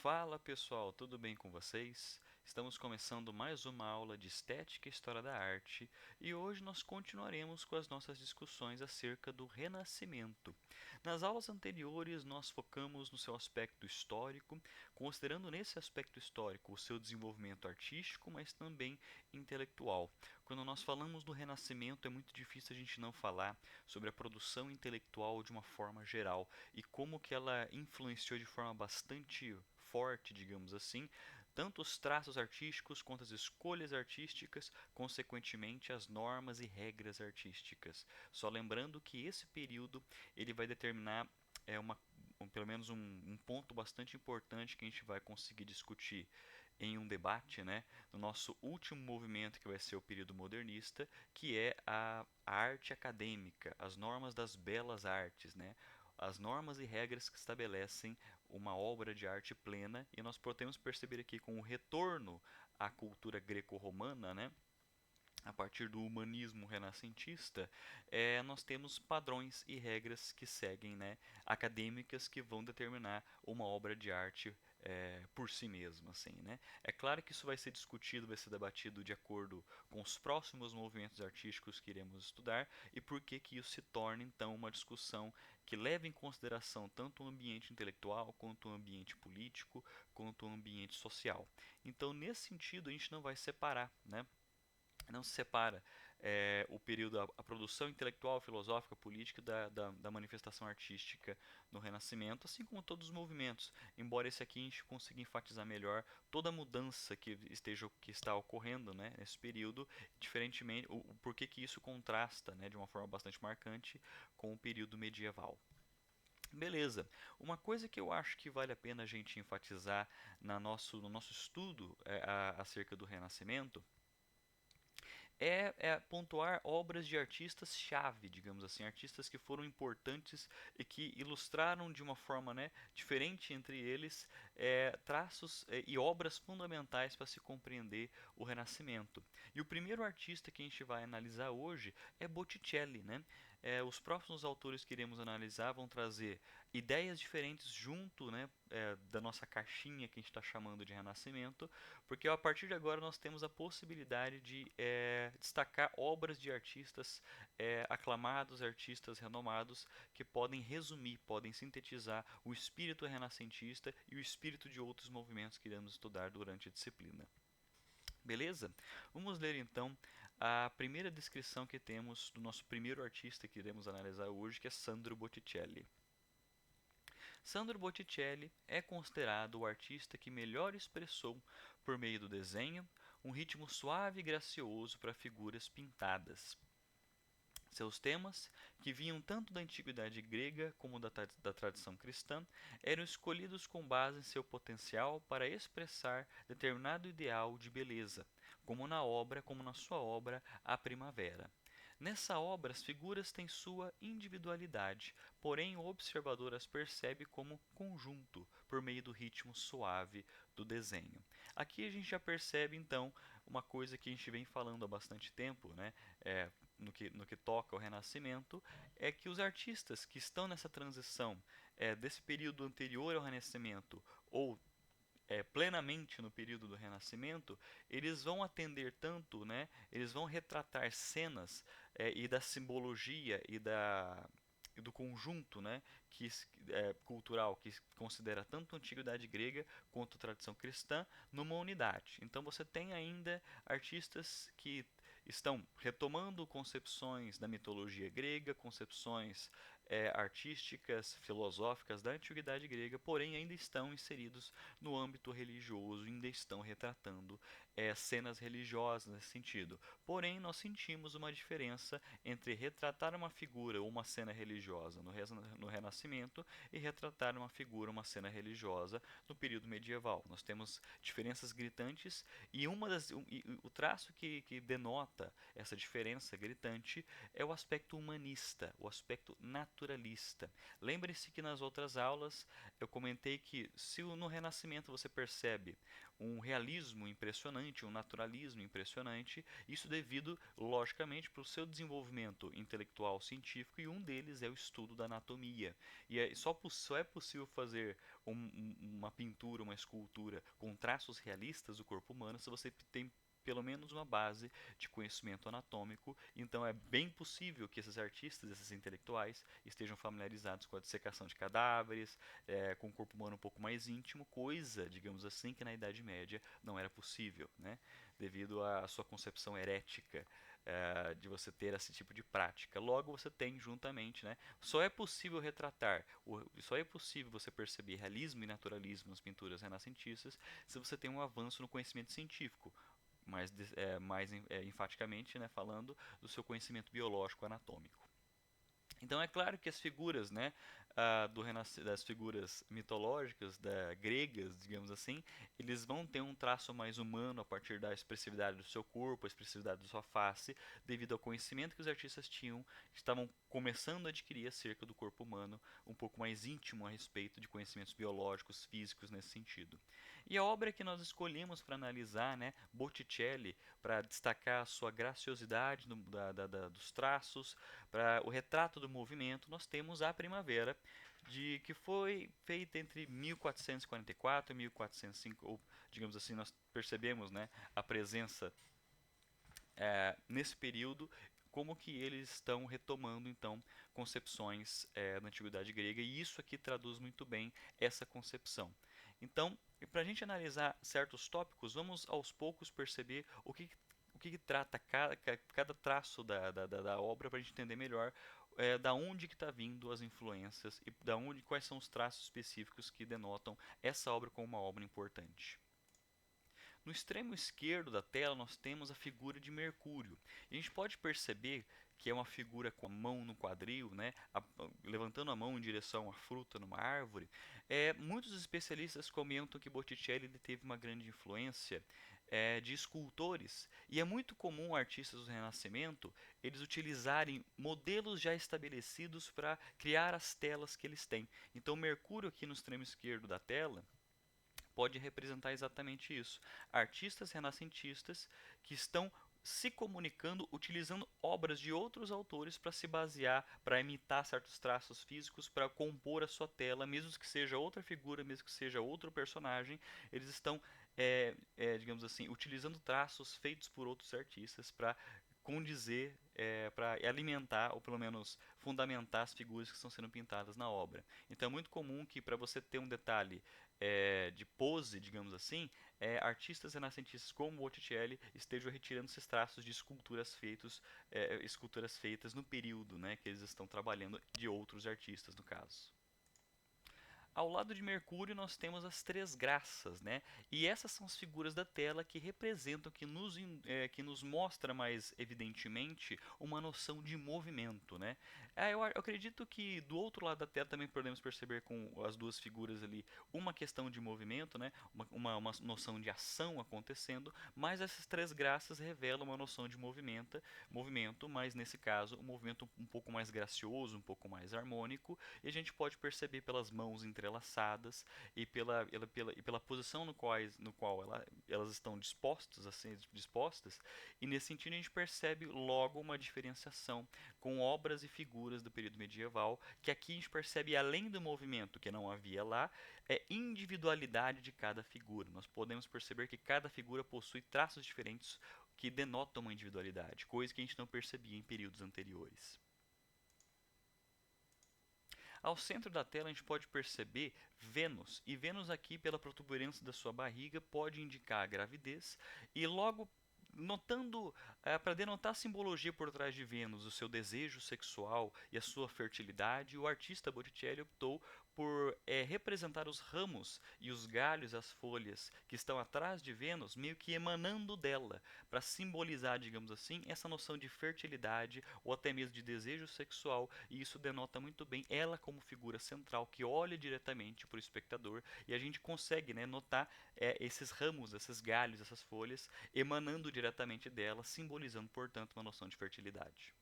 Fala pessoal, tudo bem com vocês? Estamos começando mais uma aula de Estética e História da Arte e hoje nós continuaremos com as nossas discussões acerca do Renascimento. Nas aulas anteriores nós focamos no seu aspecto histórico, considerando nesse aspecto histórico o seu desenvolvimento artístico, mas também intelectual. Quando nós falamos do Renascimento é muito difícil a gente não falar sobre a produção intelectual de uma forma geral e como que ela influenciou de forma bastante forte, digamos assim, tanto os traços artísticos quanto as escolhas artísticas, consequentemente as normas e regras artísticas. Só lembrando que esse período ele vai determinar pelo menos um ponto bastante importante que a gente vai conseguir discutir em um debate, né, no nosso último movimento, que vai ser o período modernista, que é a arte acadêmica, as normas das belas artes, né, as normas e regras que estabelecem uma obra de arte plena, e nós podemos perceber aqui com o retorno à cultura greco-romana, né, a partir do humanismo renascentista, nós temos padrões e regras que seguem, né, acadêmicas, que vão determinar uma obra de arte por si mesma. Assim, né? É claro que isso vai ser discutido, vai ser debatido de acordo com os próximos movimentos artísticos que iremos estudar e por que isso se torna então uma discussão que leva em consideração tanto o ambiente intelectual, quanto o ambiente político, quanto o ambiente social. Então, nesse sentido, a gente não vai separar, né? Não se separa o período, a produção intelectual, filosófica, política da manifestação artística no Renascimento, assim como todos os movimentos. Embora esse aqui a gente consiga enfatizar melhor toda a mudança que está ocorrendo, né, nesse período, diferentemente, o porquê que isso contrasta, né, de uma forma bastante marcante com o período medieval. Beleza. Uma coisa que eu acho que vale a pena a gente enfatizar no nosso estudo acerca do Renascimento é pontuar obras de artistas-chave, digamos assim, artistas que foram importantes e que ilustraram de uma forma, né, diferente entre eles traços e obras fundamentais para se compreender o Renascimento. E o primeiro artista que a gente vai analisar hoje é Botticelli, né? Os próximos autores que iremos analisar vão trazer ideias diferentes junto, né, da nossa caixinha que a gente está chamando de Renascimento, porque a partir de agora nós temos a possibilidade de destacar obras de artistas aclamados, artistas renomados, que podem resumir, podem sintetizar o espírito renascentista e o espírito de outros movimentos que iremos estudar durante a disciplina. Beleza? Vamos ler então a primeira descrição que temos do nosso primeiro artista que iremos analisar hoje, que é Sandro Botticelli. Sandro Botticelli é considerado o artista que melhor expressou, por meio do desenho, um ritmo suave e gracioso para figuras pintadas. Seus temas, que vinham tanto da antiguidade grega como da tradição cristã, eram escolhidos com base em seu potencial para expressar determinado ideal de beleza, como na sua obra A Primavera. Nessa obra, as figuras têm sua individualidade, porém o observador as percebe como conjunto, por meio do ritmo suave do desenho. Aqui a gente já percebe então uma coisa que a gente vem falando há bastante tempo, né? No que toca ao Renascimento, é que os artistas que estão nessa transição desse período anterior ao Renascimento ou plenamente no período do Renascimento, eles vão atender tanto, né, eles vão retratar cenas e da simbologia e do conjunto, né, cultural que considera tanto a antiguidade grega quanto a tradição cristã numa unidade. Então você tem ainda artistas que estão retomando concepções da mitologia grega, concepções artísticas, filosóficas da antiguidade grega, porém ainda estão inseridos no âmbito religioso, ainda estão retratando cenas religiosas nesse sentido. Porém, nós sentimos uma diferença entre retratar uma figura ou uma cena religiosa no Renascimento e retratar uma figura, uma cena religiosa no período medieval. Nós temos diferenças gritantes e o traço que denota essa diferença gritante é o aspecto humanista, o aspecto naturalista. Lembre-se que nas outras aulas eu comentei que se no Renascimento você percebe um realismo impressionante, um naturalismo impressionante, isso devido, logicamente, para o seu desenvolvimento intelectual científico, e um deles é o estudo da anatomia. E só é possível fazer uma pintura, uma escultura com traços realistas do corpo humano se você tem pelo menos uma base de conhecimento anatômico. Então é bem possível que esses artistas, esses intelectuais, estejam familiarizados com a dissecação de cadáveres, com o corpo humano um pouco mais íntimo, coisa, digamos assim, que na Idade Média não era possível, né? Devido à sua concepção herética de você ter esse tipo de prática. Logo, você tem juntamente, né? Só é possível retratar, só é possível você perceber realismo e naturalismo nas pinturas renascentistas se você tem um avanço no conhecimento científico, mais enfaticamente, né, falando do seu conhecimento biológico anatômico. Então é claro que as figuras, né, das figuras mitológicas, gregas, digamos assim, eles vão ter um traço mais humano a partir da expressividade do seu corpo, a expressividade da sua face, devido ao conhecimento que os artistas tinham, estavam começando a adquirir acerca do corpo humano, um pouco mais íntimo a respeito de conhecimentos biológicos, físicos nesse sentido. E a obra que nós escolhemos para analisar, né, Botticelli, para destacar a sua graciosidade dos traços, para o retrato do movimento, nós temos a Primavera, que foi feita entre 1444 e 1405, ou digamos assim, nós percebemos, né, a presença nesse período, como que eles estão retomando então concepções da antiguidade grega, e isso aqui traduz muito bem essa concepção. Então, para a gente analisar certos tópicos, vamos aos poucos perceber o que trata cada traço da obra, para a gente entender melhor da onde que está vindo as influências e quais são os traços específicos que denotam essa obra como uma obra importante. No extremo esquerdo da tela nós temos a figura de Mercúrio. E a gente pode perceber que é uma figura com a mão no quadril, né, levantando a mão em direção à fruta numa árvore. Muitos especialistas comentam que Botticelli teve uma grande influência de escultores, e é muito comum artistas do Renascimento eles utilizarem modelos já estabelecidos para criar as telas que eles têm. Então Mercúrio aqui no extremo esquerdo da tela pode representar exatamente isso. Artistas renascentistas que estão se comunicando utilizando obras de outros autores para se basear, para imitar certos traços físicos, para compor a sua tela, mesmo que seja outra figura, mesmo que seja outro personagem, eles estão, digamos assim, utilizando traços feitos por outros artistas para condizer, para alimentar ou pelo menos fundamentar as figuras que estão sendo pintadas na obra. Então é muito comum que para você ter um detalhe de pose, digamos assim, artistas renascentistas como Botticelli estejam retirando esses traços de esculturas feitas no período, né, que eles estão trabalhando, de outros artistas no caso. Ao lado de Mercúrio nós temos as três graças, né? E essas são as figuras da tela que representam, que nos mostra mais evidentemente uma noção de movimento, né? Eu acredito que do outro lado da tela também podemos perceber com as duas figuras ali uma questão de movimento, né? Uma noção de ação acontecendo, mas essas três graças revelam uma noção de movimento, mas nesse caso um movimento um pouco mais gracioso, um pouco mais harmônico, e a gente pode perceber pelas mãos entrelaçadas e pela posição no qual elas estão dispostas, e nesse sentido a gente percebe logo uma diferenciação com obras e figuras do período medieval, que aqui a gente percebe, além do movimento que não havia lá, individualidade de cada figura. Nós podemos perceber que cada figura possui traços diferentes que denotam uma individualidade, coisa que a gente não percebia em períodos anteriores. Ao centro da tela a gente pode perceber Vênus, e Vênus aqui pela protuberância da sua barriga pode indicar a gravidez, e logo notando, para denotar a simbologia por trás de Vênus, o seu desejo sexual e a sua fertilidade, o artista Botticelli optou por representar os ramos e os galhos, as folhas que estão atrás de Vênus, meio que emanando dela, para simbolizar, digamos assim, essa noção de fertilidade ou até mesmo de desejo sexual, e isso denota muito bem ela como figura central que olha diretamente para o espectador, e a gente consegue, né, notar esses ramos, esses galhos, essas folhas emanando diretamente dela, simbolizando, portanto, uma noção de fertilidade.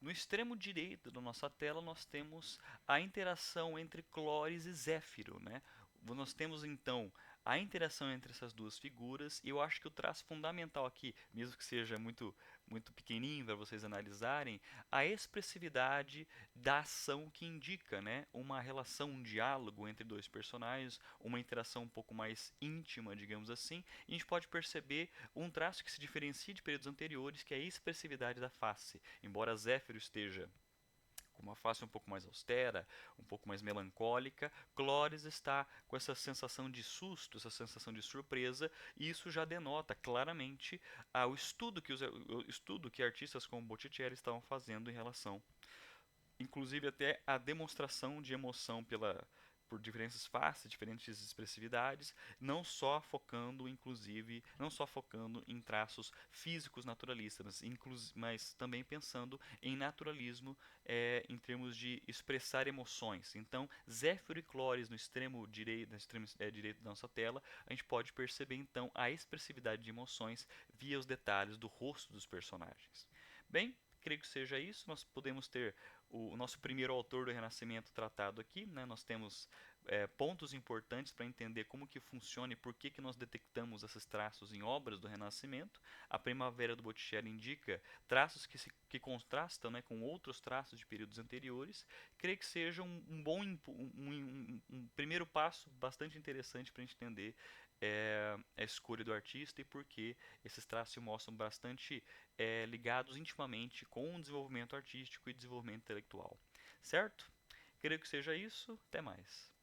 No extremo direito da nossa tela, nós temos a interação entre Clóris e Zéfiro, né? Nós temos então a interação entre essas duas figuras, e eu acho que o traço fundamental aqui, mesmo que seja muito pequenininho para vocês analisarem, a expressividade da ação que indica, né, uma relação, um diálogo entre dois personagens, uma interação um pouco mais íntima, digamos assim, e a gente pode perceber um traço que se diferencia de períodos anteriores, que é a expressividade da face. Embora Zéfiro esteja com uma face um pouco mais austera, um pouco mais melancólica, Clóris está com essa sensação de susto, essa sensação de surpresa, e isso já denota claramente o estudo que artistas como Botticelli estavam fazendo em relação, inclusive até a demonstração de emoção por diferentes faces, diferentes expressividades, não só focando em traços físicos naturalistas, mas também pensando em naturalismo em termos de expressar emoções. Então, Zéfiro e Clóris no extremo direito da nossa tela, a gente pode perceber então a expressividade de emoções via os detalhes do rosto dos personagens. Bem, creio que seja isso. Nós podemos ter o nosso primeiro autor do Renascimento tratado aqui, né? Nós temos pontos importantes para entender como que funciona e por que nós detectamos esses traços em obras do Renascimento. A Primavera do Botticelli indica traços que contrastam, né, com outros traços de períodos anteriores. Creio que seja um bom um primeiro passo bastante interessante para a gente entender a escolha do artista e por que esses traços se mostram bastante ligados intimamente com o desenvolvimento artístico e desenvolvimento intelectual. Certo? Creio que seja isso. Até mais.